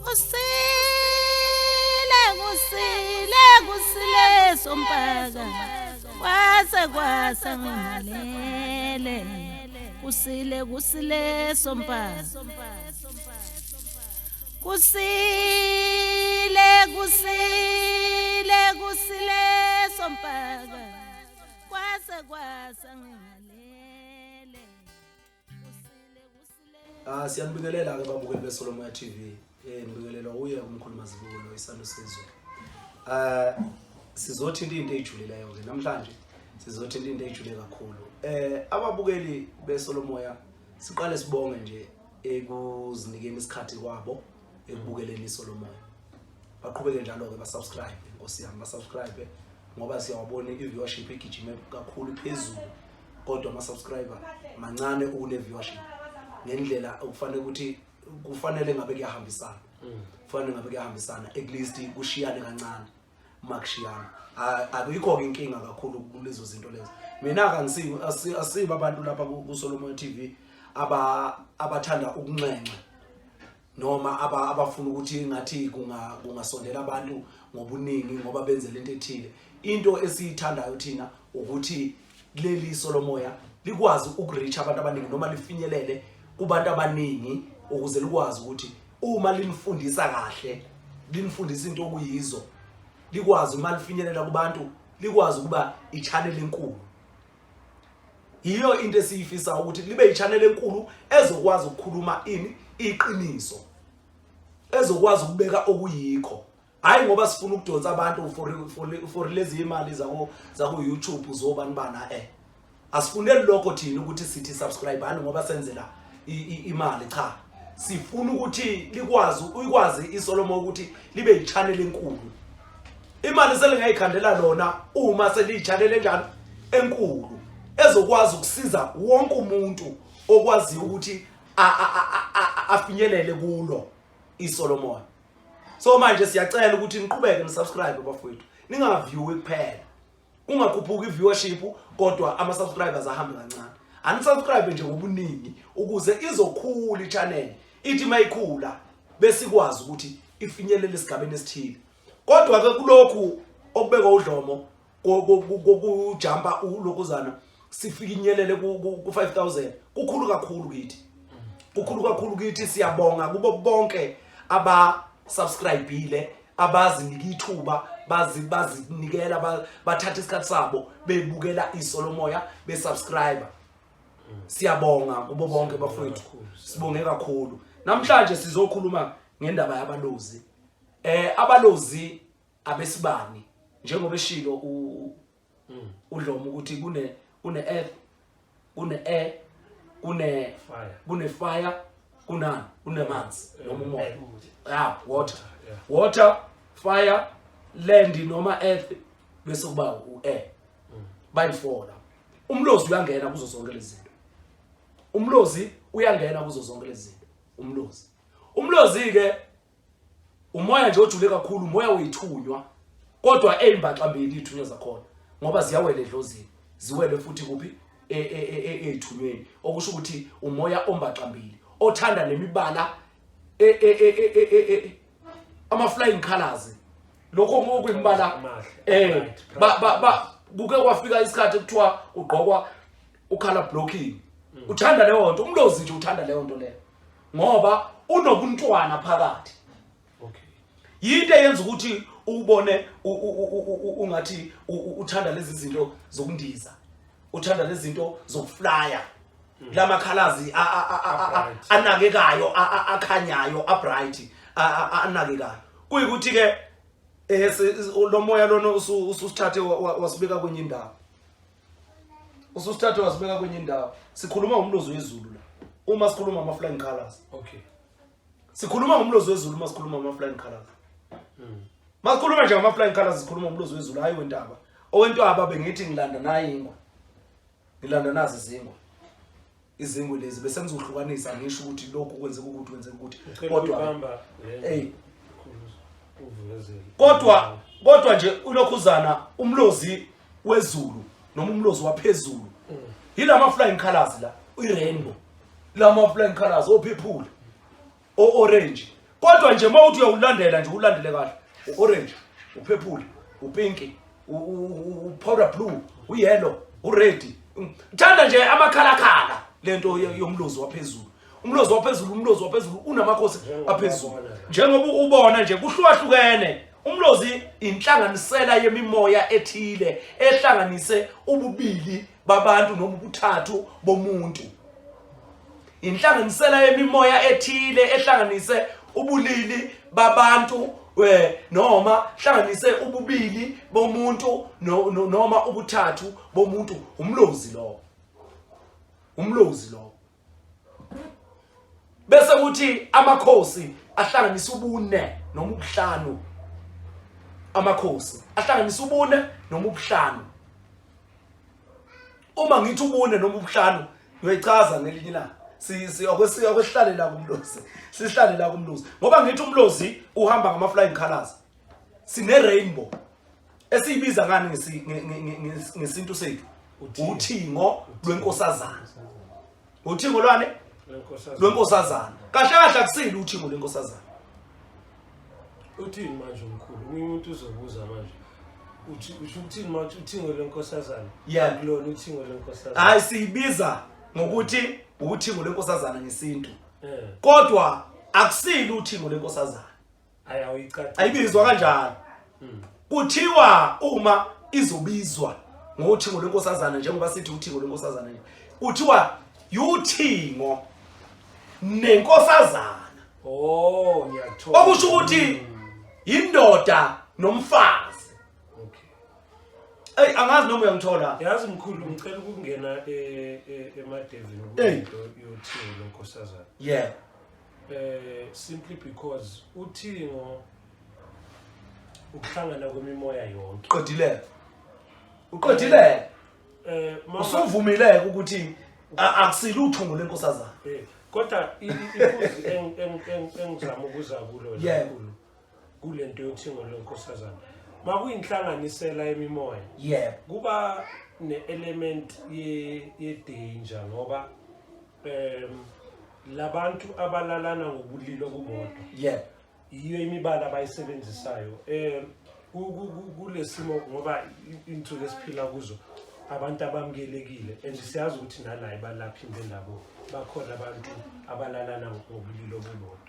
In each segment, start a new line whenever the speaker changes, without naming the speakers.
Kusile sompaka kwasa ngalele kusile sompaka kusile sompaka kwasa ngalele kusile
siyanibingelela ke babukeli beSolomoya TV nibingelelwa uye umkhuluma zibulo Sanusi. Sizothinta into ejijulileyo ke namhlanje sizothinta into ejule kakhulu. Ababukeli beSolomoya siqale sibonge nje ekuzinikeni isikhathi kwabo ekubukeleni iSolomoya. Baqhubeke njalo ke basubscribe Nkosi yami basubscribe ngoba siyawabona i-viewership igijime kakhulu phezulu kodwa ama-subscriber mancane une viewership ngendlela okufanele ukuthi kufanele ngabe kuyahambisana. Kufanele ngabe kuyahambisana at least kushiyane kancane makushiyana. Akuyikho ke inkinga kakhulu kulezo zinto lezo. Mina asiba abantu lapha kuSolomoya TV abathanda ukunxenxa noma abafuna ukuthi ngathi kungasondela abantu ngobuningi ngoba benze lento ethile. Into esiyithandayo thina ukuthi leli Solomoya likwazi ukureach abantu abaningi noma lifinyelele kubantu abaningi ukuze likwazi ukuthi uma linifundisa kahle linifundisa into okuyizo likwazi uma lifinyelela kubantu likwazi kuba i-channel enkulu. Yiyo into esiyifisa ukuthi libe i-channel enkulu ezokwazi ukukhuluma iqiniso ezokwazi ukubeka okuyikho. Hayi ngoba sifuna ukudonsa abantu for lezi imali zako YouTube uzobani bana asifuneli lokho thina ukuthi sithi subscribe ani ngoba senzela imali cha. Sifuna ukuthi ukwazi iSolomoya ukuthi libe i-channel enkulu. Imali selingayikhandela lona uma seliyi-channel enjani enkulu ezokwazi ukusiza wonke umuntu okwazi ukuthi afinyelele kulo iSolomoya. So manje siyacela ukuthi niqhubeke nisubscribe bafowethu. Ningaview kuphela. Kungakhuphuki i-viewership kodwa ama-subscribers ahambe kancane. Anisubscribe nje ngobuningi ukuze izokhula i-channel. Ithi mayikhula bese ikwazi ukuthi ifinyelele esigabeni esithile. Kodwa ke kulokhu okubeka udlomo kujumpa ulokuzana sifinyelele ku 5000 kukhulu kakhulu kithi. Kukhulu kakhulu kithi siyabonga kubo bonke subscribeile abazinika ithuba bazinikela bathatha isikhathi sabo bebukela iSolomoya besubscribe. Siyabonga kubo bonke bafowethu. Sibonge kakhulu. Namhlanje sizokhuluma ngendaba yabalozi. Abalozi abesibani njengoba eshilo udlomo ukuthi kune earth kune air kune fire kunamanzi noma umoya. Water fire land noma earth bese kuba air bayifola. Umlozi uyangena kuzo zonke lezi zinto. Umlozi uyangena kuzo zonke lezi zinto. Umlozi ke umoya nje ojule kakhulu. Umoya uyithunywa kodwa embaxambili ithunywa zakhona ngoba ziyawela edlozini ziwele futhi kuphi ethunyweni okusho ukuthi umoya ombaxambili othanda nemibala ama flying colors lokho ngokwimibala kuke kwafika isikhathi ekuthiwa ugqokwa ucolor blocking. Uthanda leyo nto. Umlozi nje uthanda leyo nto leyo ngoba unobuntwana phakathi. Yinto eyenza ukuthi ubone ungathi uthanda lezi zinto zokundiza. Uthanda lezi zinto zokuflya. Lama colors anakekayo akhanyayo abright anakekayo. Kuyikuthi ke lo moya lona ususithathe wasibeka kwenye indawo. Ususithathe wasibeka kwenye indawo. Sikhuluma ngomlozi wezulu la. Uma sikhuluma ama flying colors. Sikhuluma ngomlozi wezulu uma sikhuluma ngama flying colors. Masikhuluma nje ngama flying colors sikhuluma ngomlozi wezulu hayi wentaba. Owentaba bengithi ngilanda naye ingwe. Ngilanda nazi izingwe lezi bese ngizohlukanisa ngisho ukuthi lokhu kwenzeka ukuthi kodwa nje ulokhuzana umlozi wezulu noma umlozi waphezulu. Yilama flying colors la, i-rainbow. Lama flying colors o purple, o orange, kodwa nje mawuthi uyawulandela nje ulandele kahle orange upurple upinki powder blue uyellow ured thanda nje amakhalakhala lento yomlozi waphezulu umlozi waphezulu unamakhosi aphezulu njengoba ubona nje kuhlukahlukene umlozi inhlanganisela yemimoya ethile ehlanganise ububili babantu noma ubuthathu bomuntu inhlanganisela yemimoya ethile ehlanganise ubulili babantu noma hlanganise ububili bomuntu noma ubuthathu bomuntu umlozi lo bese kuthi amakhosi ahlanganise ubune noma ubuhlanu amakhosi ahlanganise ubune noma ubuhlanu uma ngithi ubune noma ubuhlanu uyayichaza ngelinye la sihlale la kumlozi sihlale la kumlozi ngoba ngithi umlozi uhamba ngama flying colors sine rainbow esiyibiza ngani ngesintu sethu uthingo lwenkosazana uthingo lwane lwenkosazana kahle kahle akusile uthingo lwenkosazana
uthini manje umkhulu umuntu uzobuza manje uthini manje uthingo lwenkosazana kulona uthingo lwenkosazana
hayi siyibiza ngokuthi uthingo lwenkosazana ngesintu kodwa akusile uthingo lwenkosazana ayibizwa kanjalo kuthiwa uma izobizwa ngothingo lwenkosazana njengoba sithi uthingo lwenkosazana kuthiwa uthingo nenkosazana
ngiyathola
okusho ukuthi indoda nomfazi angazi noma uyangithola
yazi mkhulu ngicela ukungena emadevini ukuthi yothingo lenkosazana simply because uthingo ukuhlangana kwemimoya yonke
uqedile usuvumile ukuthi akusile uthungo lenkosazana
kodwa ifuzi engizama ukuza kulo kakhulu kulento yothingo lenkosazana makuyinhlanganisela yemimoya kuba ne-element ye-danger ngoba labantu abalalana ngobulilo kubodwa iyo imibala abayisebenzisayo kulesimo ngoba insuku esiphila kuzo abantu abamukelekile and siyazi ukuthi nala ibalaphinde nabo bakhona abantu abalalana ngobulilo kubodwa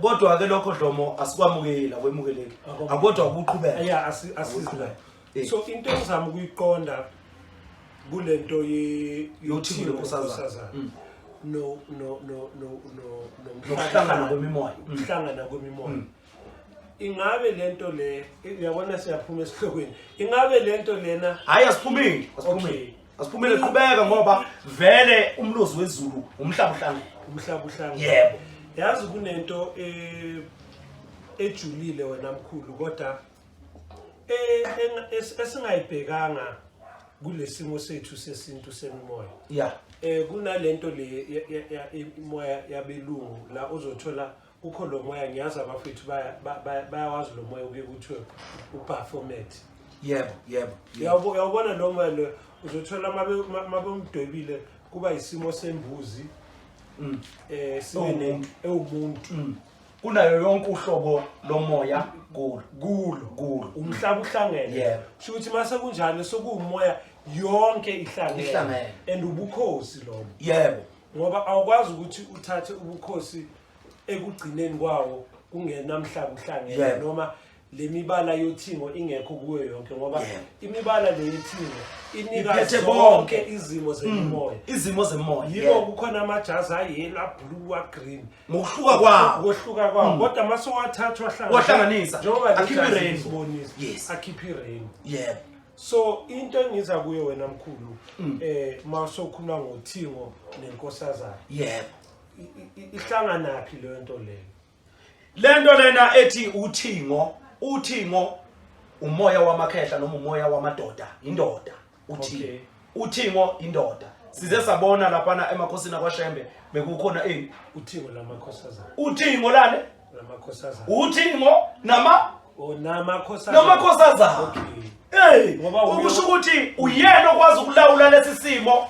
kodwa ke lokho Dlomo asikwamukela kwemukeleki akodwa ukuqhubeka
asizila so into engizama ukuyiqonda kulento
yothingo lenkosazana
nokuhlangana kwemimoya ingabe lento le uyabona siyaphuma esihlokweni ingabe lento lena
hayi asiphumile qhubeka ngoba vele umlozi wezulu
umhlabuhlanga
yebo
yazi kunento ejulile wena mkhulu kodwa esingayibhekanga kulesimo sethu sesintu semimoya kunalento le imoya yabelungu la uzothola ukho lo moya ngiyazi abafethu bayawazi lo moya uke kuthiwe uperformate
yebo
uyabona lo moya lo uzothola mabemdwebile kuba isimo sembuzi sibe umuntu
kunayo yonke uhlobo lomoya kulo
umhlaba uhlangene sho ukuthi mase kunjalo sokuumoya yonke ihlangene and ubukhosi lobo ngoba awukwazi ukuthi uthathe ubukhosi ekugcineni kwawo kungenamhlaba uhlangene noma lemibala yothingo ingekho kuwe yonke ngoba imibala leyithingo inika zonke izimo zemimoya yiko kukhona amajazi ayellow blue green
ngokuhluka kwawo
kodwa mase wathathwa
wahlanganisa
akhiphe rainbow so into engiza kuyo wena mkhulu masokhuluma ngothingo nenkosazana ihlanganaphi lento leyo
lento lena ethi uthingo umoya wamakhehla noma umoya wamadoda indoda uthingo indoda size sabona lapha emakhosini akwaShembe bekukhona
uthingo lamakhosazana
uthingo lane
lamakhosazana
uthingo
namakhosazana
ngoba ukusho ukuthi uyena okwazi ukulawula lesi simo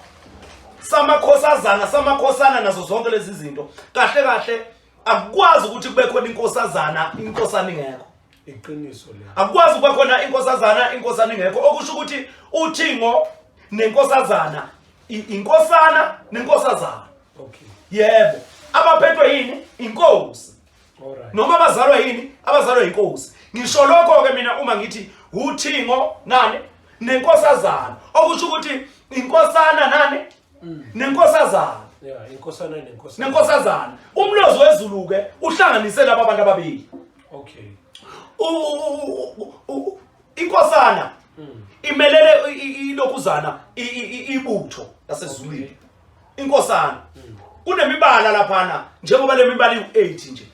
samakhosazana samakhosana nazo zonke lezi zinto kahle akukwazi ukuthi kube khona inkosazana ingekho.
Iqiniso le.
Akukwazi kube khona inkosana ingekho okusho ukuthi uthingo nenkosazana inkosana nenkosazana.
Okay.
Yebo. Abaphethwe yini? Inkosi.
Alright.
Noma abazalwa yini? Abazalwa inkosi. Ngisho lokho ke mina uma ngithi uthingo nani nenkosazana okusho ukuthi inkosana nani nenkosazana.
Yeah, inkosana
nenkosazana. Umlozi wezulu ke uhlanganise laba bantu ababili.
Okay.
Inkosana imelele ilokuzana ibutho lasezulwini. Inkosana kunemibala laphana njengoba le mibala u8 nje.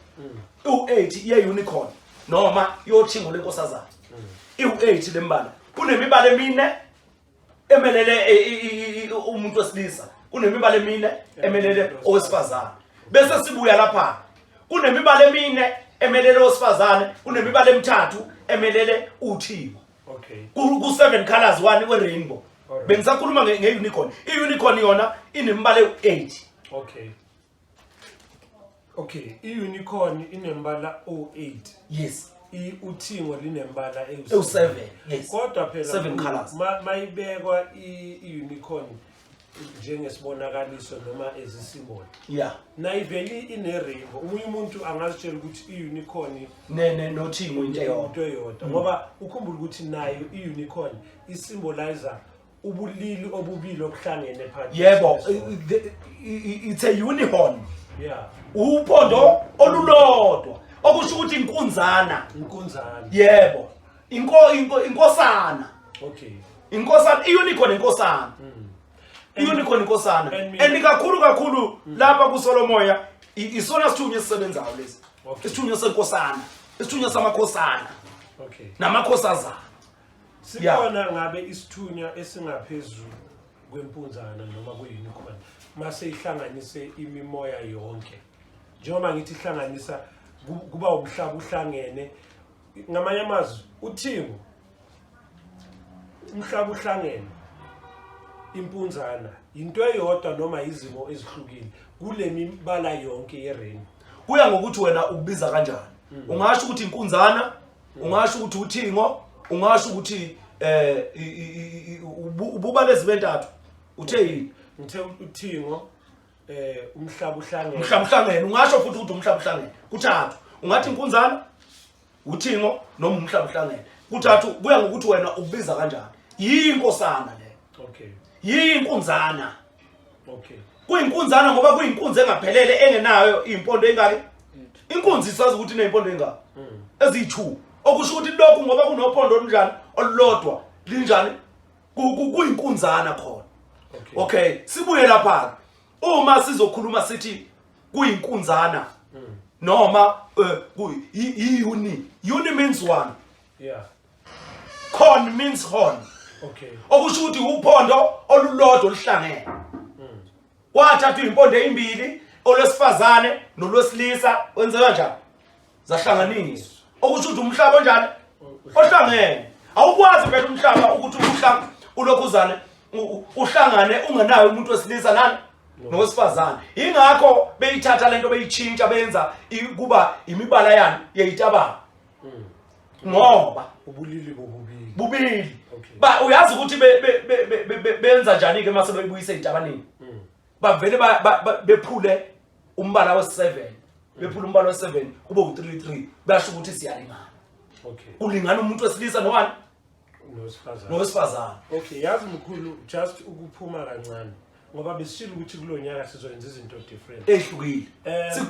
U8 ye-unicorn noma yothingo lenkosazana. U8 lembala. Kunemibala emine emelele umuntu wesilisa. Kunemibala emine emelele owesifazane. Bese sibuya lapha. Kunemibala emine emelele owesifazane, kunemibala emithathu emelele uthingo.
Okay.
Ku7 colors one we-rainbow. Bengisakhuluma nge-unicorn. I-unicorn yona inemibala u8.
Okay. Okay, i-unicorn inembala 08.
Yes.
Uthingo linembala
u7. Yes.
Kodwa phela
7 colors.
Mayibekwa i-unicorn njengesibonakaliso noma ezisimbolo.
Yeah.
Nayiveli ine-rainbow. Umunye umuntu angazitshela ukuthi i-unicorn
nothingo into eyodwa.
Ngoba ukhumbula ukuthi nayo i-unicorn isymbolizer ubulili obubili okuhlangene phakathi.
Yebo, it's a unicorn.
Yeah.
Uphondo olulodwa okusho ukuthi inkunzana. Yebo. Inkosana.
Okay.
Inkosana, i-unicorn inkosana. I-unicorn inkosana. And kakhulu lapha kuSolomoya isona sithunywa esisebenzayo lesi. Isithunywa senkosana. Isithunywa samakhosana.
Okay.
Namakhosazana.
Sikhona ngabe isithunywa esingaphezulu kwempunzana noma kwe-unicorn mase ihlanganise imimoya yonke. Njengoba ngithi ihlanganisa kuba umhlaba uhlangene ngamanye amazwi uthingo umhlaba uhlangene impunzana into eyodwa noma izimo ezihlukile kule mibala yonke ye-rainbow.
Kuya ngokuthi wena ukubiza kanjani. Ungasho ukuthi inkunzana, ungasho ukuthi uthingo, ungasho ukuthi ububale ezibentathu. Uthe yini?
Ngithe uthingo umhlaba uhlangene.
Umhlaba uhlangene. Ungasho futhi ukuthi umhlaba uhlangene. Kuthathu. Ungathi inkunzana, uthingo noma umhlaba uhlangene. Kuthathu kuya ngokuthi wena ubiza kanjani. Yinkosana le.
Okay.
Yinkunzana.
Okay.
Kuyinkunzana ngoba kuyinkunzi engaphelele engenayo impondo engaki? Inkunzi isazi ukuthi inempondo engaki? Eziyi2. Okusho ukuthi lokhu ngoba kunophondo olunjani olulodwa linjani? Kuyinkunzana khona. Okay, sibuye lapha. Uma sizokhuluma sithi kuyinkunzana noma uni. Uni means one.
Yeah.
Con means horn.
Okay.
Okusho ukuthi uphondo olulodwa oluhlangene. Wathatha impondo ezimbili olwesifazane nolwesilisa wenze kanjani? Zahlanganiswa. Okusho ukuthi umhlaba onjani? Ohlangene. Awukwazi phela umhlaba ukuthi ulokhuzane uhlangane ungenayo umuntu wesilisa nani nowesifazane. Ingakho beyithatha lento beyichintsha benza kuba imibala yani yeyitabana. Ngoba
ubulili
bobubili. Ba uyazi ukuthi benza njani ke mase beyibuyise itabanini. Bavele bephule umbala we7. Bephule umbala we7 kube u33 bayasho ukuthi siyalingana.
Okay.
Kulingana umuntu wesilisa nowani? Nowesifazane.
Okay, yazi mkhulu just ukuphuma kancane ngoba besishilo ukuthi kulonyaka sizoyenza izinto different
ehlukile.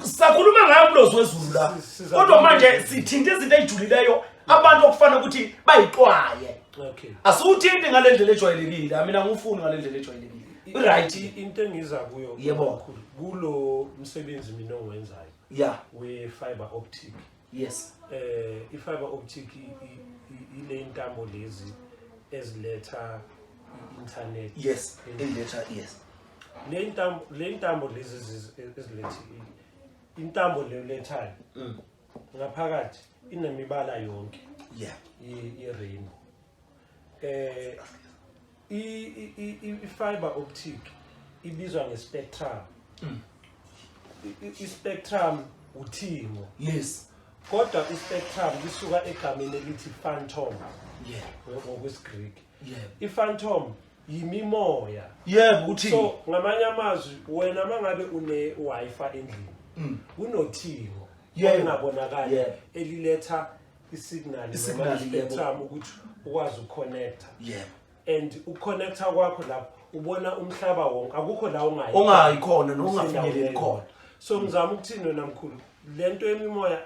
Sisakhuluma ngayo Umlozi wezulu la. Kodwa manje sithinta izinto ezijulileyo abantu okufana ukuthi bayiqwaye.
Okay.
Asuthinti ngalendlela ejwayelekile. Mina ngifuni ngalendlela ejwayelekile. Right
into engiza kuyo
yebo
kulo msebenzi mina owenzayo.
Yeah.
We fiber optic.
Yes.
I-fiber optic ile intambo lezi eziletha internet.
Yes. Eziletha yes.
Le intambo lezi eziletha intambo lelethayo. Ngaphakathi inemibala yonke.
Yeah.
I-rainbow. I-fiber optic ibizwa nge-spectrum. I-spectrum uthingo.
Yes.
Kodwa ispectrum lisuka egameni elithi phantom.
Yeah.
NgokwesiGreek.
Yeah.
I-phantom yimimoya.
Yeah, uthi.
So ngamanye amazwi wena mangabe une Wi-Fi endlini. Kunothingo. Ongabonakala eliletha isignal noma spectrum ukuthi ukwazi ukuconnecta.
Yeah.
And ukuconnecta kwakho lapho ubona umhlaba wonke akukho la
ongayikhona nongafinyeleli khona.
So ngizama ukuthini wena mkhulu lento emimoya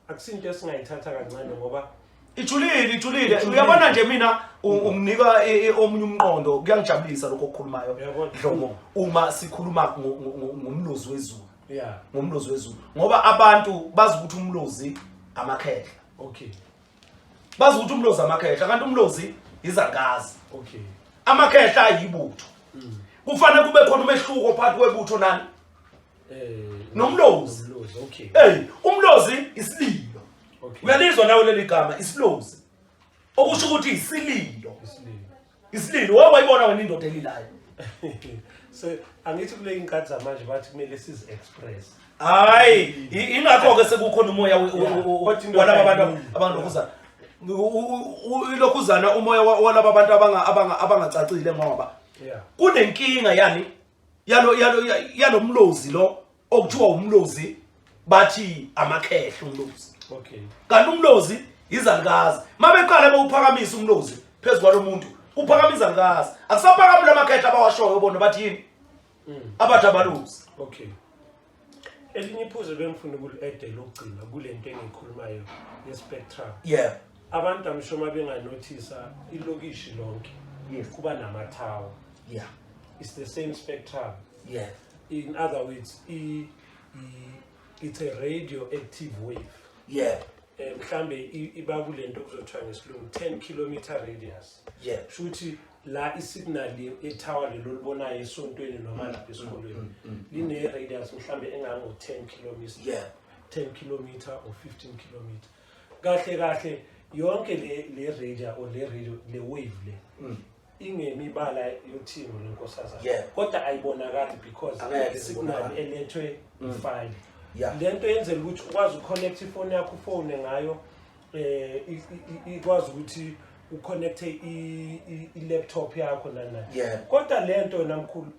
akusinto esingayithatha kancane ngoba
ijulile uyabona nje mina unginika omunye umqondo kuyangijabulisa lokho okukhulumayo Dlomo uma sikhuluma ngomlozi wezulu.
Yeah.
Ngomlozi wezulu ngoba abantu bazi ukuthi umlozi amakhehla.
Okay.
Bazi ukuthi umlozi amakhehla kanti umlozi izangazi.
Okay.
Amakhehla ayibutho. Kufanele kube khona umehluko phakathi kwebutho nani? Nomlozi.
Okay.
Umlozi isililo.
Okay.
Uyalizwa nawe leli gama isilozi. Okusho ukuthi isililo. Isililo wayibona wena indoda elilayo.
So angithi kule inkathi zamanje bathi kumele sizi express.
Hayi ingakho ke sekukhona umoya walaba abantu lokuzana. Ilokhuzana umoya walaba abantu abangacacile ngoba kunenkinga yani yalomlozi lo okuthiwa umlozi bathi amakhehla umlozi.
Okay.
Kanti umlozi izangazi mabeqala bawuphakamisa umlozi phezulu kwalomuntu uphakamisa izangazi akusaphakamula amakhehla abawashoyo bona bathi yini abathi abalozi.
Okay. Elinye iphuzu bengifuna ukuli-add lokugcina kulento engiyikhulumayo ye-spectrum.
Yeah.
Abantu amshoma benganothisa ilokishi lonke.
Yes.
Kuba namathawa.
Yeah.
It's the same spectrum.
Yeah.
In other words, it's a radioactive wave.
Yeah.
Mhlambe iba kulento okuzothiwa ngesilungu 10 kilometer radius.
Yeah.
Shuthi la isignal ethawa lelo libonayo esontweni noma lapha esikolweni line radius mhlambe engango 10 kilometers.
Yeah.
10 kilometer or 15 kilometer. Kahle yonke le radio or le wave le ingemibala yothingo lenkosazana.
Yeah.
Kodwa ayibonakali because isignal elethwe ifile.
Yeah.
Lento yenzela ukuthi ukwazi uconnect ifone yakho ufone ngayo ikwazi ukuthi uconnecte i-laptop yakho nana.
Yeah.
Kodwa lento namkhulu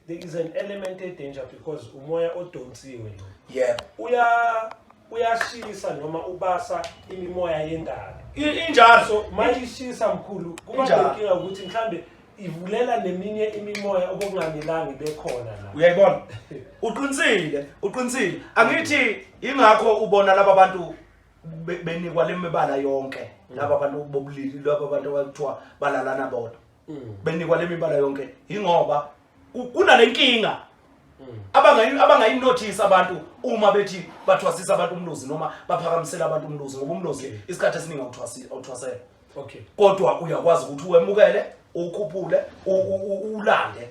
there is an element of danger because umoya odonsiwe lo.
Yeah.
Uyashisa noma ubasa imimoya yendalo.
Injalo.
So mayishisa mkhulu kuba nenkinga ukuthi mhlambe ivulela neminye imimoya okungamelanga ibekhona la.
Uyayibona? Uqinisile. Angithi ingakho ubona laba bantu benikwa lemibala yonke. Laba bantu bobulili laba bantu abakuthiwa balalana bodwa. Benikwa lemibala yonke ingoba kunalenkinga. Abangayinotice abantu uma bethi bathwasisa abantu umlozi noma baphakamisela abantu umlozi ngoba umlozi isikhathi esiningi awuthwasela.
Okay.
Kodwa uyakwazi ukuthi uwemukele, ukhuphule, ulande.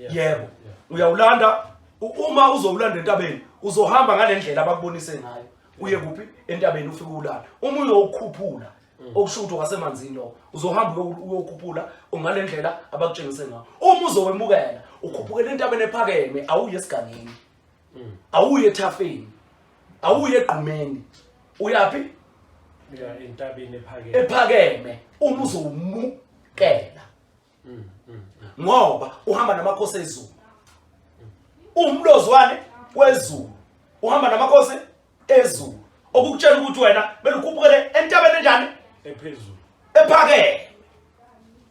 Yebo. Uyawulanda uma uzowulanda entabeni uzohamba ngalendlela abakubonise ngayo. Uye kuphi entabeni ufike ulanda. Uma uyokhuphula okusho ukuthi ngasemanzini lo uzohamba uyokhuphula ongalendlela abakutshengise ngayo. Uma uzowemukela ukhuphukela entabeni ephakeme awuye esigangeni. Awuye ethafeni. Awuye egqumeni. Uyapi?
Ya entabeni ephakeme.
Ephakeme uma uzomukela. Ngoba uhamba namakhosi ezulu. Umlozwane wezulu. Uhamba namakhosi ezulu. Okukutshela ukuthi wena belukhuphukele entabeni enjani?
Ephezulu.
Ephakeme.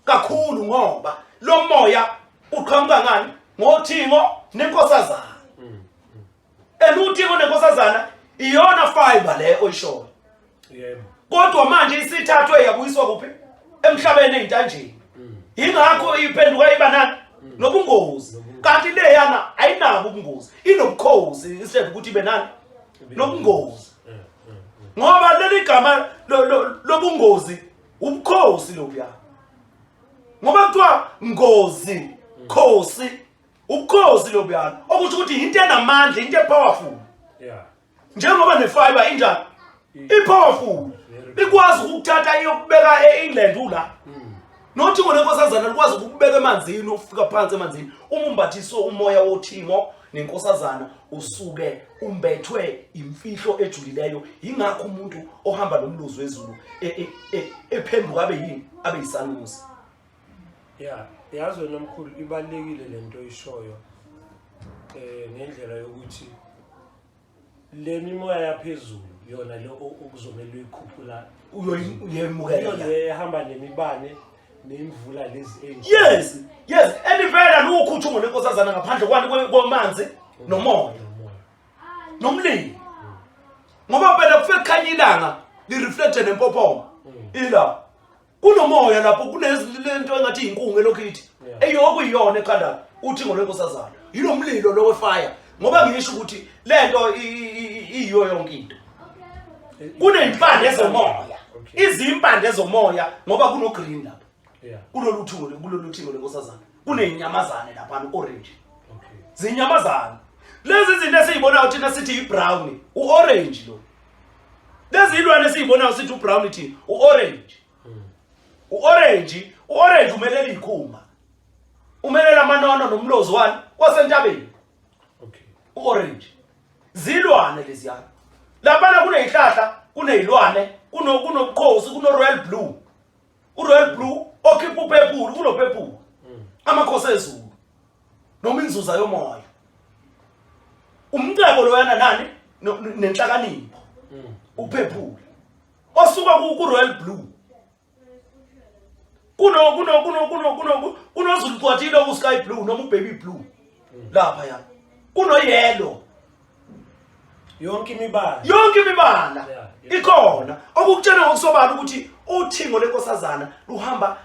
Kakhulu ngoba lo moya uqhamuka ngani? Ngothingo nenkosazana. Eluthingo nenkosazana iyona fiber le oyishoyo.
Yebo.
Kodwa manje isithathwe yabuyiswa kuphi? Emhlabeni eintanjeni. Ingakho iphenduka iba nani? Nobungozi. Kanti le yana ayinabo ubungozi. Inobukhosi instead ukuthi ibe nani? Nobungozi. Ngoba leli gama lobungozi ubukhosi lobuya. Ngoba kuthiwa ngozi, khosi, ubukhosi lobuya. Okusho ukuthi into enamandla, into epowerful.
Yeah.
Njengoba nefiber injani? Ipowerful. Ikwazi ukuthatha iyokubeka eInland ula. Nothi ngonenkosazana likwazi ukubeka emanzini ufika phansi emanzini. Uma umbathiso umoya wothingo nenkosazana usuke umbethwe imfihlo ejulileyo ingakho umuntu ohamba nomlozi wezulu ephenduka abe yini abe yisanusi.
Yeah, yazi wena mkhulu ibalekile lento oyishoyo ngendlela yokuthi le mimoya yaphezulu yona le okuzomela uyikhuphula
uyemukela
yona ehamba nemibane nemvula lezi enje.
Yes endivela lokhuthungo lenkosazana ngaphandle kwani komanzi nomoya nomlilo ngoba phela kufike kukhanya ilanga li reflecte nempophoma ila kunomoya lapho kunezilento engathi inkungu elokithi eyokuyiyona ekhanda uthingo lenkosazana yilo mlilo lo wefire ngoba ngisho ukuthi lento iyo yonke into kunempande ezomoya izimpande ezomoya ngoba kuno green lapha kuloluthingo lenkosazana kunenyamazane lapha orange zinyamazana lezi zinto esizibonayo thina sithi ibrown uorange lo lezi ilwane esizibonayo sithi ubrown thina uorange uorange umelela ikhuma umelela amanono nomlozi wani wasentabeni uorange zilwane lezi yana lapha kunezihlahla kunezilwane kunobukhosi royal blue uroyal blue okhipha uphephulu kunophephulu amakhosi ezulu noma inzuza yomoya umncebo loyana nani nenhlakanipho uphephulu osuka ku-royal blue kunozulu cwathile oku-sky blue noma ubaby blue lapha ya kuno-yellow
yonke imibala
ikhona okukutshela ngokusobala ukuthi uthingo lenkosazana luhamba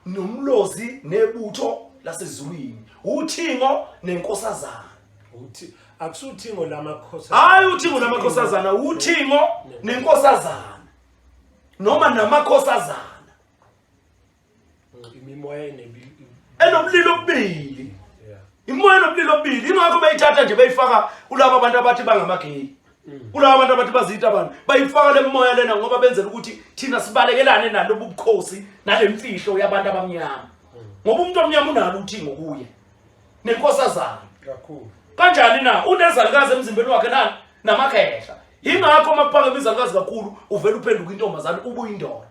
nomlozi nebutho lasezulwini uthingo nenkosazana
akusuthingo lamakhosazana
hayi uthingo lamakhosazana uthingo nenkosazana noma namakhosazana
imimoya
enomlilo obili imoya enomlilo obili ingakho bayithatha nje bayifaka kulabo abantu abathi bangamageyi kulabo abantu abathi bazita abantu bayifaka le moya lena ngoba benzela ukuthi thina sibalekelane nalobu bukhosi nalemfihlo yabantu abamnyama ngoba umuntu omnyama unalo uthingo kuye nenkosazana
kakhulu
kanjani na unezalukazi emzimbeni wakhe nani namakhehla ingakho makuphakeme izalukazi kakhulu uvela uphenduka intombazana ubuyindoda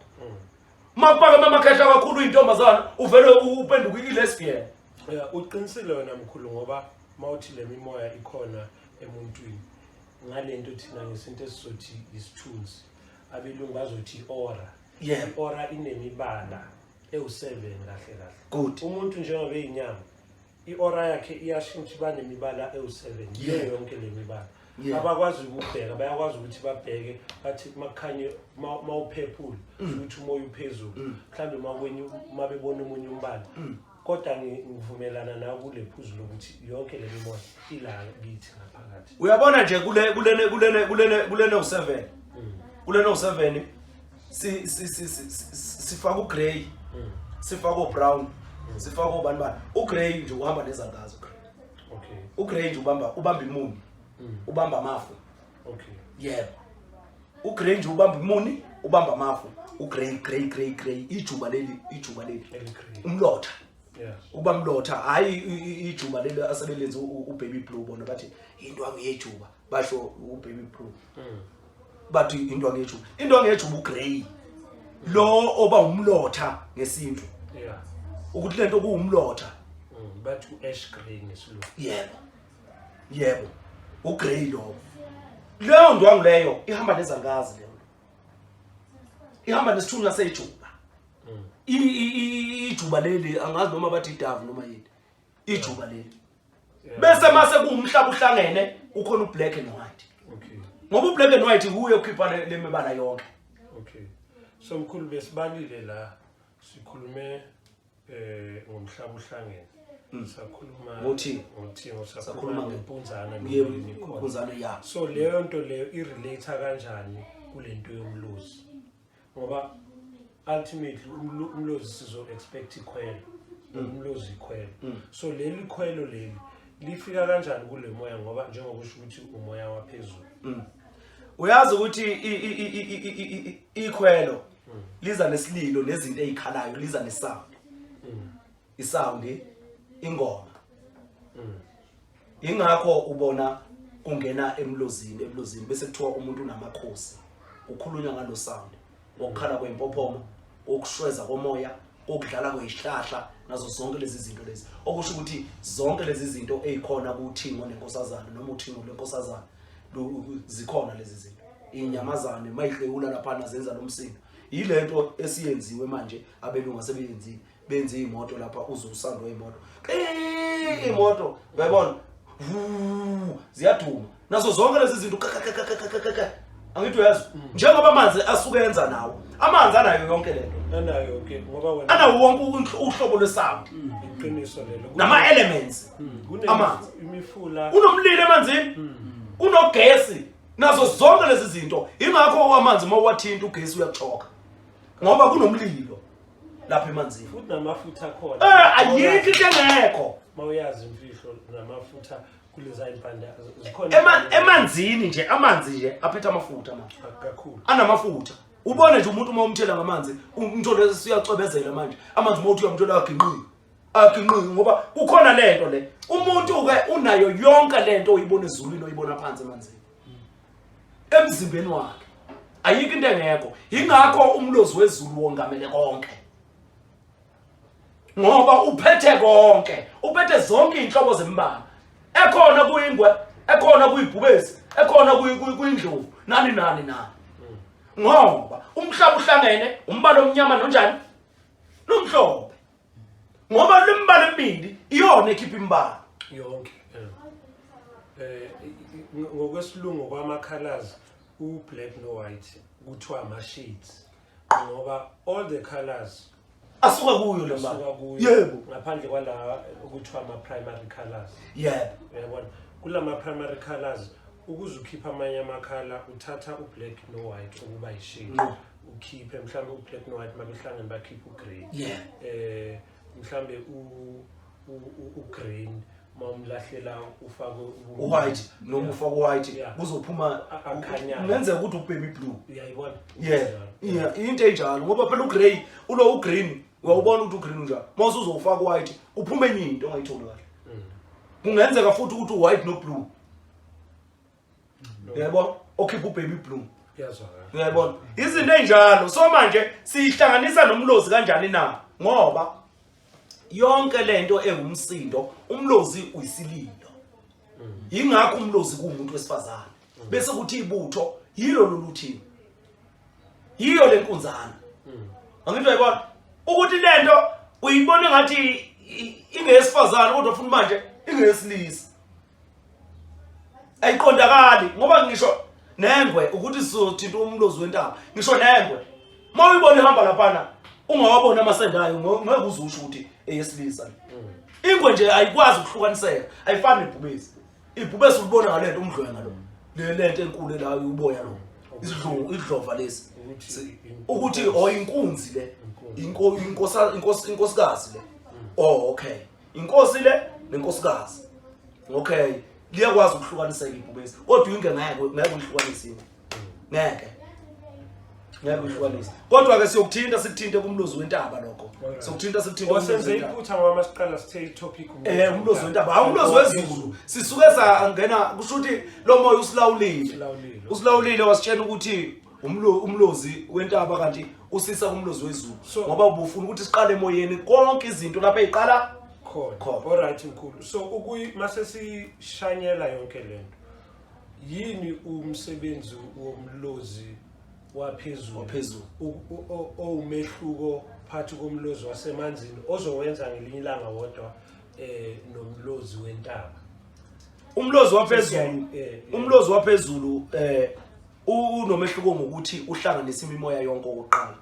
makuphakeme amakhehla kakhulu uyintombazana uvele uphenduka ilesbian.
Uqinisile wena mkhulu ngoba mawuthi le mimoya ikhona emuntwini ngalento thina ngesinto esizothi isithunzi abelungu bazothi i-aura. I-aura inemibala ewu7 kahle
good
umuntu njengoba eyinyama i-aura yakhe iyashintsha banemibala ewu7 yiyo yonke le mibala abakwazi ukubheka bayakwazi ukuthi babheke bathi makhanye mawuphephula ukuthi umoya uphezulu mhlambe makwenye mabebona umunye umbala kodwa ngivumelana nawe kule phuzu lokuthi yonke le mimoya ila kithi ngaphakathi
uyabona nje kulene u7 kulene u7 sifaka ugrey sifaka ubrown sifaka ubani ugrey nje uhamba nezalukazi ugrey nje ubamba imuni ubamba amafu ugrey nje ubamba imuni ubamba amafu ugrey ijuba leli umlotha uba mlotha hayi ijuba leli asebelenze ubaby blue bona bathi indwangu yejuba basho ubaby blue bathi indwangu yejuba ugrey lo oba umlotha ngesintu ukuthi lento kuumlotha
bathi uash grey ngesilungu
yebo ugrey lo leyo ndwangu leyo ihamba nezalukazi leyo ihamba nesithunywa sejuba ijuba leli angazi noma bathi idavu noma yini ijuba leli bese mase kuumhlaba uhlangene ukhona ublack and white ngoba ublack and white kuye ukhipha lemibala yonke
so mkhulu besibalile la sikhulume ngomhlaba uhlangene sakhuluma ngothingo sakhuluma ngempunzana
ngempunzana ya
so leyo nto leyo irelate kanjani kulento yomlozi ngoba ultimately umlozi sizo expect ikhwelo umlozi ikhwelo so leli khwelo leli lifika kanjani kule moya ngoba njengoba kusho ukuthi umoya waphezulu
uyazi ukuthi ikhwelo liza nesililo nezinto ezikhalayo liza nesound isound ingoma ingakho ubona kungena emlozini bese kuthiwa umuntu unamakhosi ukhulunywa ngalo sound okukhala kwempophomo okushweza komoya okudlala kwezihlahla nazo zonke lezi zinto lezi okusho ukuthi zonke lezi zinto ezikhona kuThingo nenkosazana noma uThingo lenkosazana zikhona lezi zinto inyamazane mayihlekula lapha zenza lomsindo yilento esiyenziwe manje abelungu sebeyenzi benze imoto lapha uzusando weimoto imoto uyabona ziyaduma nazo zonke lezi zinto angithi uyazi njengoba amanzi asukenza nawo amanzi anayo yonke lento
anayo ke ngoba wena
anawo wonke uhlobo lwesound
iqiniso lelo
nama elements amanzi
imifula
unomlilo emanzini unogesi nazo zonke lezi zinto ingakho amanzi mawathinta ugesi uyachoka ngoba kunomlilo lapha emanzini
futhi namafutha khona
ayikho engekho
mawuyazi imfihlo namafutha kuleza impande zikhona
emanzini nje amanzi nje aphethe amafutha manje
kakhulu
anamafutha ubone nje umuntu uma umthela ngamanzi umthole siyacwebezela manje amanzi mawuthi uyamthola aginqi ngoba kukhona lento le umuntu ke unayo yonke lento oyibona ezulwini oyibona phansi emanzini emzimbeni wakhe ayikho into engekho ingakho umlozi wezulu wongamele konke ngoba uphethe konke uphethe zonke inhlobo zembala ekhona kuyingwe ekhona kuyibhubesi ekhona kuyindlovu nani ngoba umhlaba uhlangene umbala omnyama nonjani nomhlophe ngoba lembala emibili iyona ekhipha imbala
yonke ngokwesilungu kwama-colors u-black no-white kuthiwa ama-shades ngoba all the colors
asuka kuyo le mbala
yebo ngaphandle kwala ukuthiwa ama-primary colors
yebo
uyabona kulama-primary colors ukuze ukhipha amanye amakhala uthatha u-black no-white ukuba yi-shade ukhiphe mhlawumbe u-black no-white mabehlangene bakhiphe u-grey mhlawumbe u-green mawumlahlela ufake
white noma ufake white kuzophuma ungenzeka ukuthi ubaby blue
uyayibona
into enjalo ngoba phela u-grey ulo u-green uyawubona ukuthi u-green unjalo mase uzofaka white uphume enye into ongayitholi kahle kungenzeka futhi ukuthi u-white no-blue uyayibona okhipha ubaby blue uyayibona izinto enjalo so manje sihlanganisa nomlozi kanjani na ngoba yonke lento engumsindo umlozi uyisililo ingakho umlozi kuumuntu wesifazana bese kuthi ibutho yilo loluthini yiyo lenkunzana angithi uyayibona ukuthi lento uyibona ngathi ingeyesifazana kodwa futhi manje ingeyesilisa ayiqondakali ngoba ngisho nengwe ukuthi sizothinta umlozi wentaba ngisho nengwe mawuyibona ihamba laphana ungawabona amasendayo ngeke uzusho ukuthi eyesilisa ingwe nje ayikwazi ukuhlukaniseka ayifani nebhubesi ibhubesi ulibona ngalento umdlwenga lo le lento enkulu la uboya lo idlova lesi ukuthi oyinkunzi le inkosikazi le okay inkosi le nenkosikazi okay liyakwazi ukuhlukaniseka ibhubesi kodwa ingeke ngeke uyihlukanise ngeke uyihlukanise kodwa ke siyokuthinta sikuthinte kumlozi wentaba lokho siyokuthinta
wasenze iphutha ngoba masiqala sithe topic
umlozi wentaba hawu umlozi wezulu sisuke sangena kusho ukuthi lo moya usilawulile wasitshela ukuthi umlozi wentaba kanti usisa kumlozi wezulu ngoba ubufuna ukuthi siqale emoyeni konke izinto lapha eziqala
khona alright mkhulu so mase sishanyela yonke lento yini umsebenzi womlozi waphezulu owumehluko phakathi komlozi wasemanzini ozowenza ngelinye ilanga wodwa nomlozi wentaba
umlozi waphezulu unomehluko ngokuthi uhlanganisa imimoya yonke okokuqala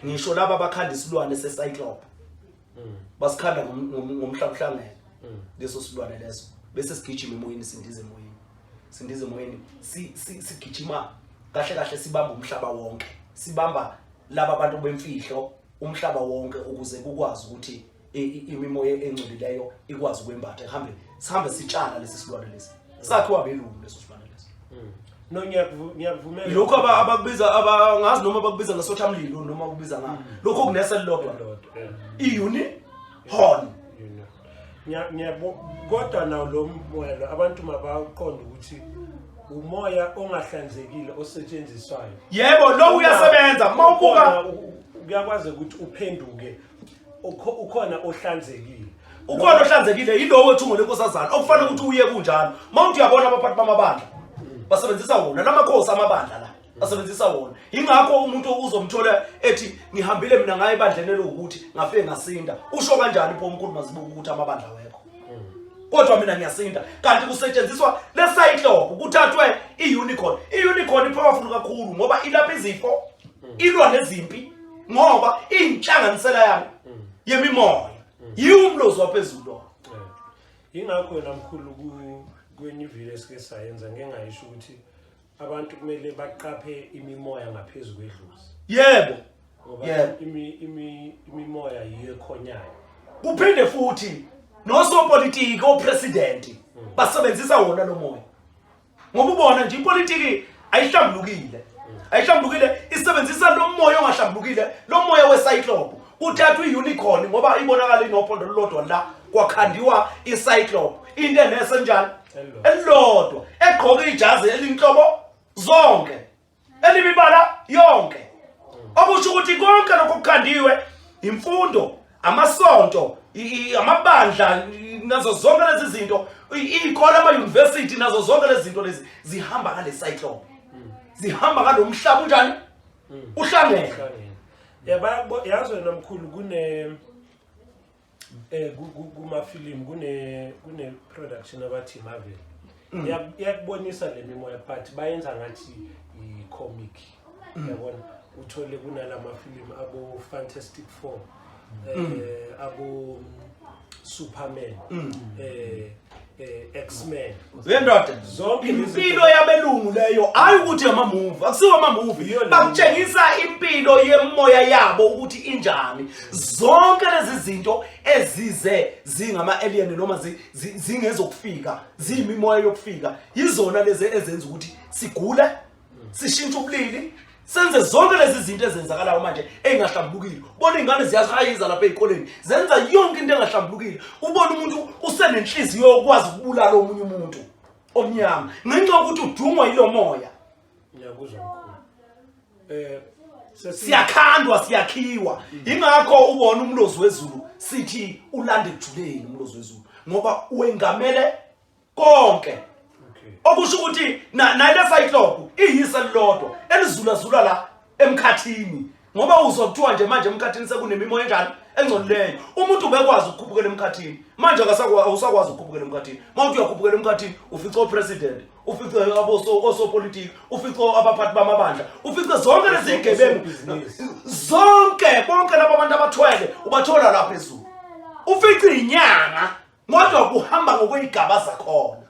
ngisho laba abakhanda isilwane secyclop basikhanda ngomhlabuhlangene leso silwane leso bese sigijima emoyeni sindize emoyeni sigijima kahle sibamba umhlaba wonke sibamba laba abantu bemfihlo umhlaba wonke ukuze kukwazi ukuthi imimoya engcolileyo ikwazi ukwembatha sihambe sitshala lesi silwane lesi sakhiwa belungu leso silwane leso
no ngiyavumela
lokho abakubiza abangazi noma bakubiza ngesothamlilo noma kubiza ngani lokho kunese lilodwa iuni horn
kodwa nawo lo moya abantu mabaqonda ukuthi umoya ongahlanzekile osetshenziswayo.
Yebo, lo uyasebenza. Mawubuka
uyakwazi ukuthi uphenduke ukhona ohlanzekile.
Ukhona ohlanzekile yilo wethu ngolenkosazana. Okufanele ukuthi uye kunjalo. Mawuthi uyabona abaphathi bamabandla basebenzisa wona lamakhosi amabandla la. Basebenzisa wona. Ingakho umuntu uzomthola ethi ngihambile mina ngaye ibandlenelo ukuthi ngafike ngasinda. Usho kanjani pho umkhulu mazibuka ukuthi amabandla wekho. Kodwa mina ngiyasinda. Kanti kusetshenziswa lecyclope kuthathwe iunicorn. Iunicorn ipowerful kakhulu ngoba ilapha izifo, ilwa nezimpi ngoba inhlanganisela yami yemimoya. Yiumlozi waphezulu.
Ingakho yena mkhulu kwenivile esike sayenza ngengayisho ukuthi abantu kumele baqaphe imimoya ngaphezulu kwedlozi.
Yebo.
Ngoba imimoya yiyo ekhonyayo.
Kuphinde futhi nosopolitiki opresident basebenzisa wona lo moya. Ngoba ubona nje ipolitiki ayihlambulukile. Ayihlambulukile isebenzisa lo moya ongahlambulukile, lo moya wecyclope. Kuthathwa iunicorn ngoba ibonakala inophondo lolodwa la kwakhandiwa icyclope. Into enesenjani? Elilodwa egqoka ijazi elinhlobo zonke. Elimibala yonke. Okusho ukuthi konke lokho kukhandiwe imfundo, amasonto, amabandla nazo zonke lezi zinto, ikole ama-university nazo zonke lezi zinto lezi zihamba ngale cyclope. Zihamba ngalomhlaba unjani? Uhlangene.
Yazi wena mkhulu kumafilimu kune production abathi Marvel. Yakubonisa le mimoya but bayenza ngathi i-comic. Yabona uthole kunalama film abo Fantastic Four, abo Superman, X-Men.
Wendoda
Zonke
impilo yabelungu leyo ayi ukuthi ama-movie, akusiwo ama-movie. Bakutshengisa impilo yemoya yabo ukuthi injani. Zonke lezi zinto ezize zingama-alien noma zingezokufika, ziyimimoya yokufika, yizona lezi ezenza ukuthi sigule, sishintshe ubulili, senze zonke lezi zinto ezenzakalayo manje engahlambulukile. Ubona ingane ziyahayiza lapha ezikoleni, zenza yonke into engahlambulukile. Ubona umuntu usenenhliziyo yokwazi ukubulala omunye umuntu omnyama ngenxa yokuthi udungwa yilo moya.
Ngiyakuzwa mkhulu.
Siyakhandwa, siyakhiwa. Ingakho ubona umlozi wezulu sithi ulande ejuleni umlozi wezulu ngoba uwengamele konke. Okusho ukuthi nale cyclope iyisa lilodwa elizulazula la emkhathini ngoba uzokuthiwa nje manje emkhathini sekunemimoya enjani engcolileyo. Umuntu ubekwazi ukukhuphukela emkhathini, manje awusakwazi ukukhuphukela emkhathini. Mawuthi uyakhuphukela emkhathini ufica upresident, ufica osopolitiki, ufica abaphathi bamabandla, ufica zonke lezi zigebengu zonke bonke laba abantu abathwele ubathola lapha phezulu. Ufica inyanga kodwa kuhamba ngokwezigaba zakhona.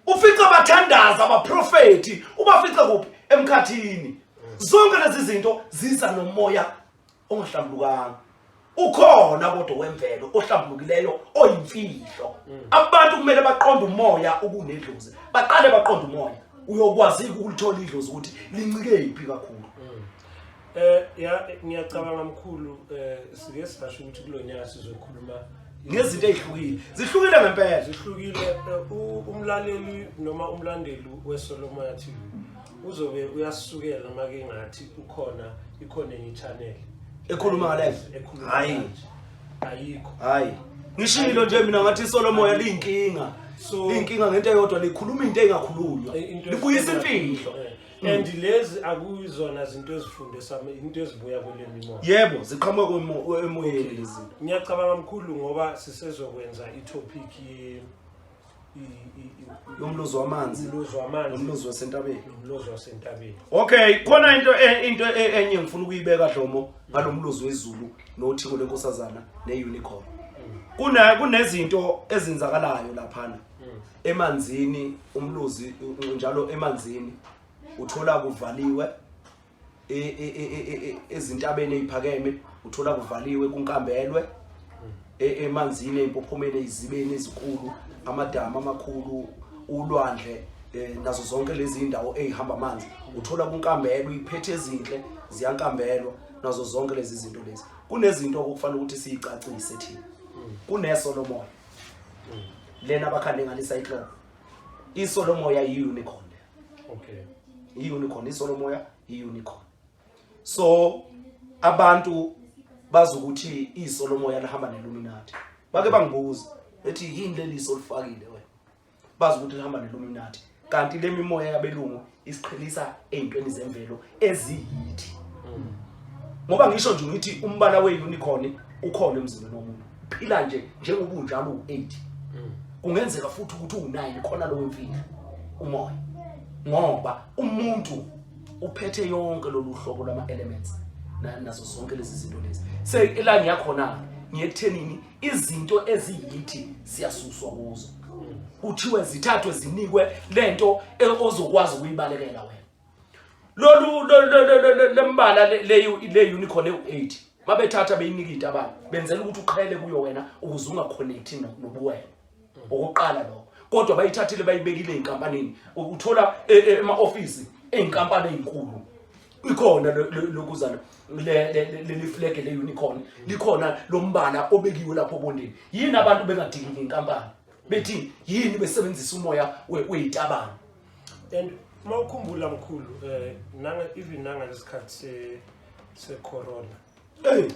Ufica abathandaza abaprofeti ubafica kuphi emkhathini. Zonke lezi zinto ziza nomoya ongahlambulukanga. Ukhona kodwa wemvelo ohlambulukileyo oyimfihlo. Abantu kumele baqonde umoya ukunedlozi. Baqale baqonde umoya. Uyokwazi ukulithola idlozi ukuthi lincike iphi kakhulu.
Ngiyacabanga mkhulu sike sasho ukuthi kulonyaka sizokhuluma
ngezinto ezihlukile. Zihlukile ngempela.
Zihlukile. Umlaleli noma umlandeli weSolomoya TV uzobe uyasukela make ngathi ikhona enye channel
ekhuluma ngalezo. Hayi.
Ayikho.
Hayi. Ngishilo nje mina ngathi iSolomoya liyinkinga. Inkinga ngento eyodwa likhuluma into engakhulunywa. Libuyisa imfihlo.
And lezi akuyizona zinto ezifundisa into ezibuya kule mimoya.
Yebo, ziqhamuka emoyeni lezi zinto.
Ngiyacabanga mkhulu ngoba sisezokwenza itopic
yomlozi wamanzi, nomlozi
wasentabeni.
Okay, khona into enye ngifuna ukuyibeka Dlomo ngalomlozi wezulu nothiko lenkosazana neunicorn. Kunezinto ezenzakalayo laphana emanzini, umlozi njalo emanzini uthola kuvaliwe ezintabeni eziphakeme, uthola kuvaliwe kunkambelwe emanzini empophomeni ezibeni ezinkulu, amadamu amakhulu, ulwandle nazo zonke lezi indawo ezihamba amanzi uthola kunkambelwe iphethe ezinhle ziyankambelwa nazo zonke lezi zinto lezi. Kunezinto okufanele ukuthi siyicacise thina kunesolomoya lena bakhandenganisa ihloko isolomoya yi-unicorn
okay
i-unicorn isolomoya yi-unicorn so abantu bazi ukuthi isolomoya lihamba neluminati bake bangibuza ethi yini leli solifakile wena bazi ukuthi lihamba neluminati kanti le mimoya yabelungu isiqhelisa ezintweni zemvelo eziyithi ngoba ngisho nje ukuthi umbala we-unicorn ukhona emzimbeni womuntu phila nje njengoba unjalo u8 kungenzeka futhi ukuthi u9 khona lo wemfihlo umoya ngoba umuntu uphethe yonke lolu hlobo lwama elements nazo zonke lezi zinto lezi la ngiyakhona ngiyethenini izinto eziyithi siyasuswa kuzo kuthiwe zithathwe zinikwe lento ozokwazi ukuyibalekela wena lolu lembala le unicorn e8 mabethatha beyinikita abantu benzela ukuthi uqhele kuyo wena ukuze ungaconnect nobuwena okoqala lo kodwa bayithathile bayibekile einkampanini uthola ema-office einkampani ezinkulu ikhona lokuzana le flag le unicorn likhona lombala obekiwe lapho bondeni yini abantu bengadikile inkampani bethi yini besebenzisa umoya weyitabana
and mawukhumbula mkhulu even nanga lesikhathi se corona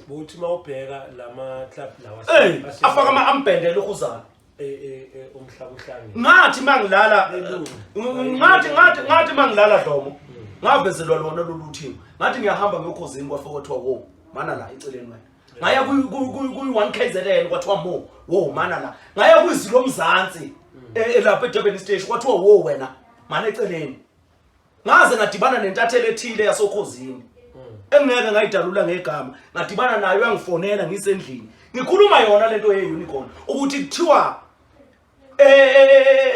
bothi mawubheka lama club lawa
afaka ama-ambhende lokuzana
umhlaba uhlangene
ngathi mangilala ngathi mangilala Dlomo ngavezelwa lona loluthini ngathi ngiyahamba ngekhosini kwafika kwathiwa wo mana la eceleni wena ngaya kuyi1 KZN kwathiwa wo mana la ngaya kwiZulu lomzansi lapha eDurban station kwathiwa wo wena mana eceleni ngaze ngadibana nentathele ethile yasokhosini engeke ngayidalula ngegama ngadibana nayo yangifonela ngisendlini ngikhuluma yona lento ye-unicorn ukuthi kuthiwa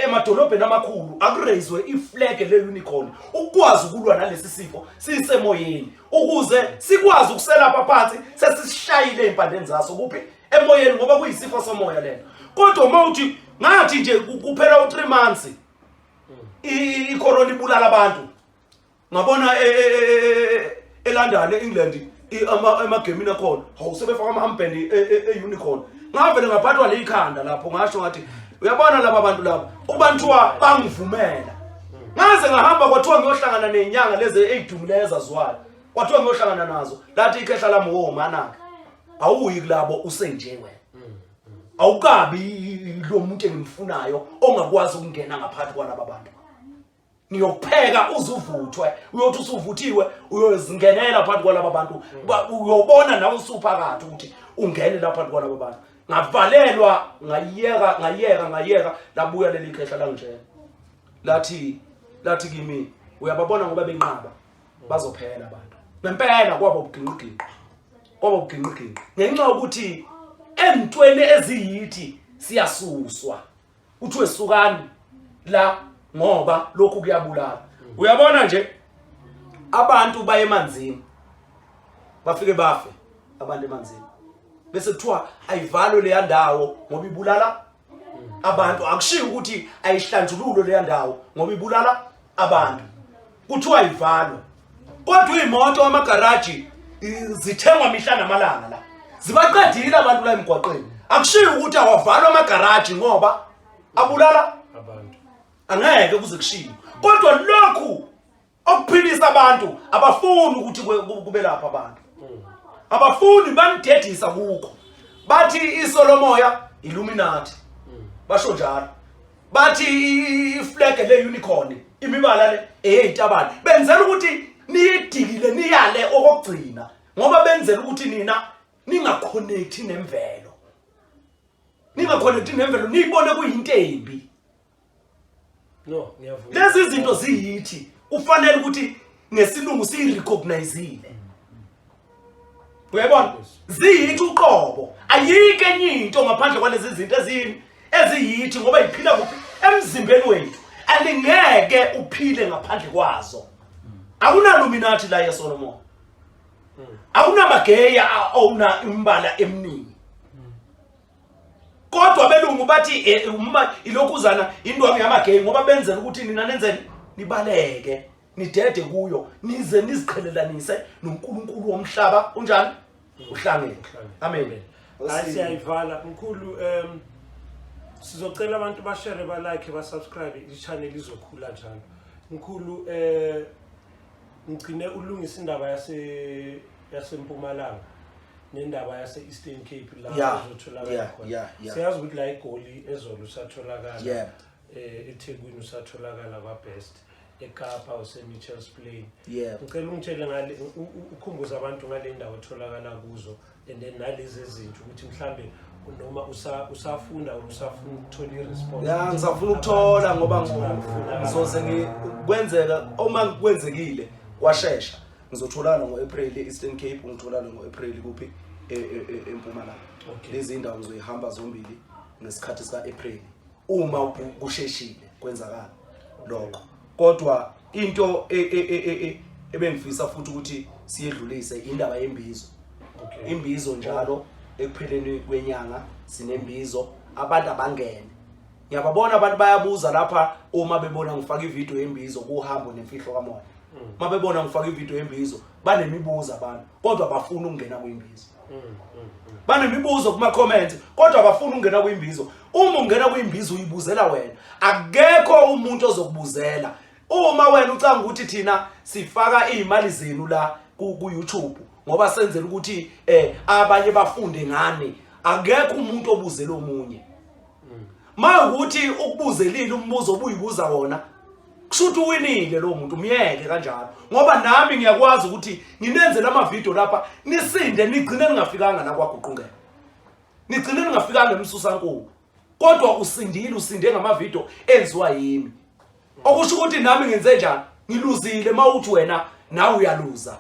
emadolobheni amakhulu akureyizwe iflag le-unicorn ukwazi ukulwa nalesi sifo sisemoyeni ukuze sikwazi ukuselapha phansi sesishayile empandeni zaso kuphi emoyeni ngoba kuyisifo somoya lento kodwa mawuthi ngathi nje kuphela u3 months icorona ibulala abantu ngabona eLondon eEngland emagemini akhona awusebefaka ama-ambhende e-unicorn ngavele ngaphathwa likhanda lapho ngasho ngathi uyabona laba bantu laba ubantwa bangivumela ngaze ngahamba kwathiwa ngiyohlangana nenyanga lezi ezidumileyo ezaziwayo kwathiwa ngiyohlangana nazo lathi ikhehla lami wo manaka awuyi kulabo usenje wena awukabi lo muntu engimfunayo ongakwazi ukungena ngaphakathi kwalaba bantu niyokupheka uzuvuthwe uyothi usuvuthiwe uyozingenela phakathi kwalaba bantu uyobona nawe usuphakathi ukuthi ungene lapha phakathi kwalaba bantu ngavalelwa ngayeka labuya leli khehla langjena lathi kimi uyababona ngoba benqaba bazophela abantu ngempela kwabo buginqiginqi ngenxa ukuthi entweni eziyithi siyasuswa uthiwe sukani la ngoba lokhu kuyabulala uyabona nje abantu baye emanzini bafike bafe abantu emanzini bese kuthiwa ayivalwe le ndawo ngoba ibulala abantu akushiyo ukuthi ayihlanjululo le ndawo ngoba ibulala abantu kuthiwa ayivalwe kodwa imoto wamagaraji zithengwa mihla namalanga la zibaqedile abantu la emgwaqeni akushiyo ukuthi awavalwa amagaraji ngoba abulala
abantu
angeke kuze kushiyo kodwa lokhu okuphilisa abantu abafuni ukuthi kube lapha abantu abafuni banidedisa kukho bathi isolomoya illuminati basho njalo bathi iflag le-unicorn imibala le eyeyitabane benzela ukuthi niyidikile niyale okugcina ngoba benzela ukuthi nina ningaconnecti nemvelo niyibone kuyintembi
no ngiyavuma
lezi zinto ziyithi ufanele ukuthi ngesilungu siyirecognizile uyabona ziyithi uqobo ayike enye into ngaphandle kwalezi zinto eziyithi ngoba iphila kuphi emzimbeni wethu alingeke uphile ngaphandle kwazo akunaluminati la yeSolomon akunamageya awuna imbala eminingi kodwa belungu bathi ilokuzana into yamageya ngoba benzela ukuthi nina nenzeni nibaleke nidede kuyo nize niziqhelelanise noNkulunkulu womhlaba unjani uhlangene amen
Asiyayivala mkhulu sizocela abantu bashare ba like ba subscribe i-channel izokhula njalo. Mkhulu ngicine ulungisa indaba yaseMpumalanga nendaba yase Eastern Cape la uzotholakala khona. Siyazi ukuthi la iGoli eZulu usatholakala. eThekwini usatholakala kwa best eKapa useMitchells Plain. Ngicela ungitshele ngale ukhumbuza abantu ngale ndawo otholakala kuzo and then nalezi izinto ukuthi mhlambe noma usafunda usafuna ukuthola iresponse.
Ngizafuna ukuthola ngoba ngizoze ngikwenzeka uma kwenzekile kwashesha ngizotholana ngoApril eEastern Cape ngitholana ngoApril kuphi eMpumalanga. Lezi indawo ngizoyihamba zombili ngesikhathi sikaApril uma kusheshile kwenzakala lokho. Kodwa into ebengifisa futhi ukuthi siyedlulise indaba yembizo. Imbizo njalo ekupheleni kwenyanga sinembizo abantu abangene. Ngiyababona abantu bayabuza lapha uma bebona ngifaka ivideo yembizo kuhambo nemfihlo kamoya. Uma bebona ngifaka ivideo yembizo banemibuzo abantu kodwa bafuna ukungena kwimbizo. Banemibuzo kuma comments kodwa bafuna ukungena kwimbizo. Uma ungena kwimbizo uyibuzela wena. Akekho umuntu ozokubuzela. Uma wena ucanga ukuthi thina sifaka imali zenu la ku YouTube ngoba senzela ukuthi abanye bafunde ngani, akekho umuntu obuzela omunye. Mawukuthi ukubuzelile umbuzo obuyibuza wona kushuthi uwinile lo muntu umyeke kanjalo ngoba nami ngiyakwazi ukuthi nginenzele ama video lapha nisinde nigcine ningafikanga la kwaguqungela. Nigcine ningafikanga emsusankulu. Kodwa usinde ngama video enziwa yimi. Okusho ukuthi nami ngenze njani? Ngiluzile mawuthi wena nawe uyaluza.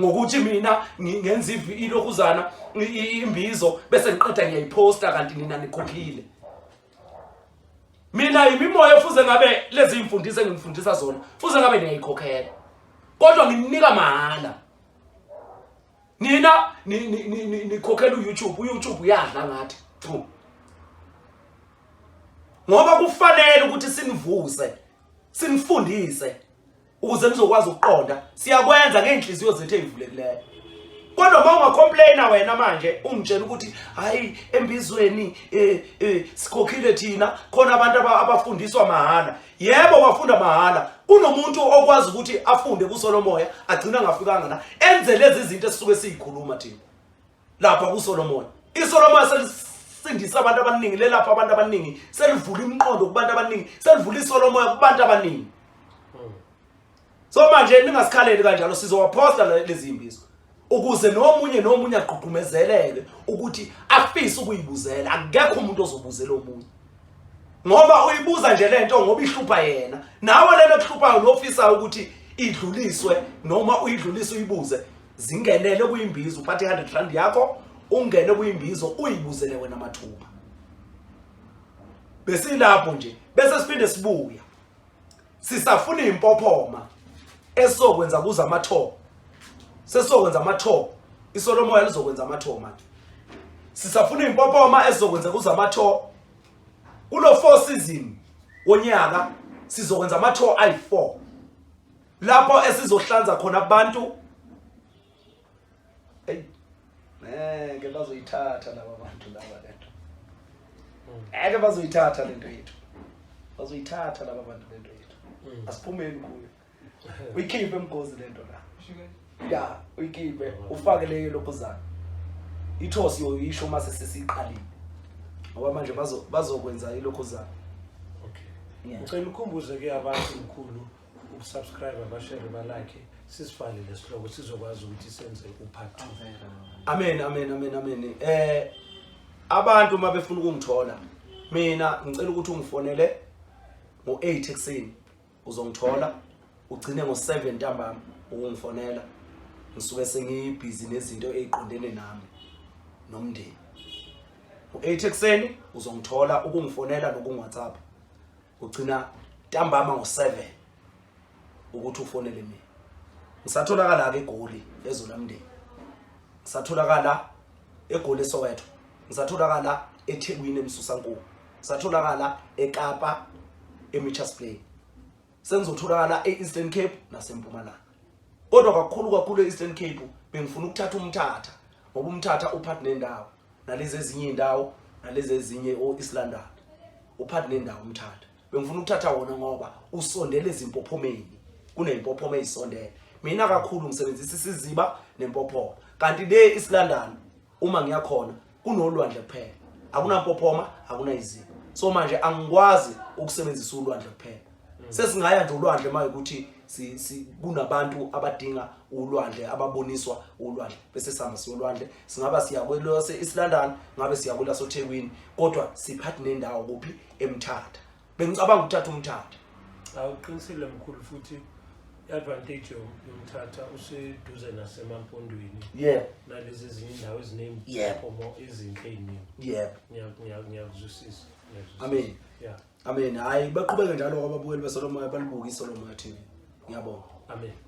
Ngokuthi mina ngenza ilokuzana imbizo bese ngiqeda ngiyayiposta kanti nina nikhokhile. Mina imimoya fuze ngabe lezi imfundise ngimfundisa zona fuze ngabe niyayikhokhela. Kodwa nginika mahala. Nina nikhokhela uYouTube uyadla ngathi. Ngoba kufanele ukuthi sinivuse, sinifundise ukuze nizokwazi ukuqonda. Siyakwenza ngenhliziyo zethu ezivulekileyo. Kodwa uma ungacomplaina wena manje ungitshela ukuthi hayi embizweni sikhokhile thina khona abantu abafundiswa mahala. Yebo bafunda mahala. Kunomuntu okwazi ukuthi afunde kuSolomoya agcina ngafikanga la enze lezi izinto esisuke sizikhuluma thina. Lapha kuSolomoya. ISolomoya sindisa abantu abaningi lelapha abantu abaningi selivula imiqondo kubantu abaningi selivula iSolomoya kubantu abaningi. So manje ningasikhaleli kanjalo sizowaposta lezi imbizo ukuze nomunye aqhuqumezeleke ukuthi afise ukuyibuzela. Akekho umuntu ozobuzela omunye ngoba uyibuza nje lento ngoba ihlupha yena. Nawe lento kuhluphayo nofisa ukuthi idluliswe noma uyidlulise uyibuze zingenele kuyimbizo uphathe 100 rand yakho ungene kuyimbizo uyibuzele wena mathuba. Bese lapho nje bese siphinde sibuya sisafuna impophoma esokwenza kuza amatho. Sesokwenza amatho. ISolomoya lizokwenza amatho manje. Sisafuna impophoma esokwenza kuza amatho. Kulo 4 season wonyaka sizokwenza amatho ayi4. Lapho esizohlanza khona abantu. Ngeke bazoyithatha laba bantu laba lento. Ngeke bazoyithatha lento yethu. Bazoyithatha laba bantu lento yethu. Asiphumeni kuyo. Uyikhiphe emgozi lento la. Ya, uyikhiphe ufake leyo lokuzana. Ithosi yoyisho mase sesiqalile. Ngoba manje bazokwenza ilokuzana.
Okay. Ngicela ukhumbuze ke abantu mkhulu ukusubscribe abashare ba like sisifale lesihloko sizokwazi ukuthi senze uPart 2.
Amen. Abantu mabefuna ukungithola mina ngicela ukuthi ungifonele ngo8 ekseni uzongithola ugcine ngo7 ntambama ukungifonela ngisuke sengibhizi nezinto eziqondene nami nomndeni. Ngo8 ekseni uzongithola ukungifonela nokuWhatsApp ugcina ntambama ngo7 ukuthi ufonele mina. Ngisatholakala ke eGoli eZolamndeni. Ngisatholakala eGoli eSoweto. Ngisatholakala eThekwini emsusankulu. Ngisatholakala eKapa eMitchells Plain. Sengizotholakala eEastern Cape naseMpumalanga. Kodwa kakhulu eEastern Cape bengifuna ukuthatha umthatha ngoba umthatha uphathi nendawo. nalezi ezinye indawo nalezi ezinye o-East London uphathi nendawo umthatha bengifuna ukuthatha wona ngoba usondele ezimpophomeni kunempophoma ezisondele mina kakhulu ngisebenzisa isiziba nempophoma kanti le East London uma ngiyakhona kunolwandle kuphela akunampophoma akuna iziba so manje angikwazi ukusebenzisa ulwandle kuphela sesingaya nje ulwandle manje ukuthi kunabantu abadinga ulwandle ababoniswa ulwandle bese sihamba siyolwandle singaba siya kwelo se-East London ngabe siya kwela soThekwini kodwa siphathi nendawo kuphi eMthatha bengicabanga ukuthatha uMthatha
awuqinisile mkhulu futhi advantage yomthatha useduze nasemampondweni nalezi ezinye indawo ezinempomo ezinhle eziningi ngiyakuzwisisa
amen amen hayi baqhubeke njalo kwababukeli beSolomoya balibuka iSolomoya TV ngiyabonga
amen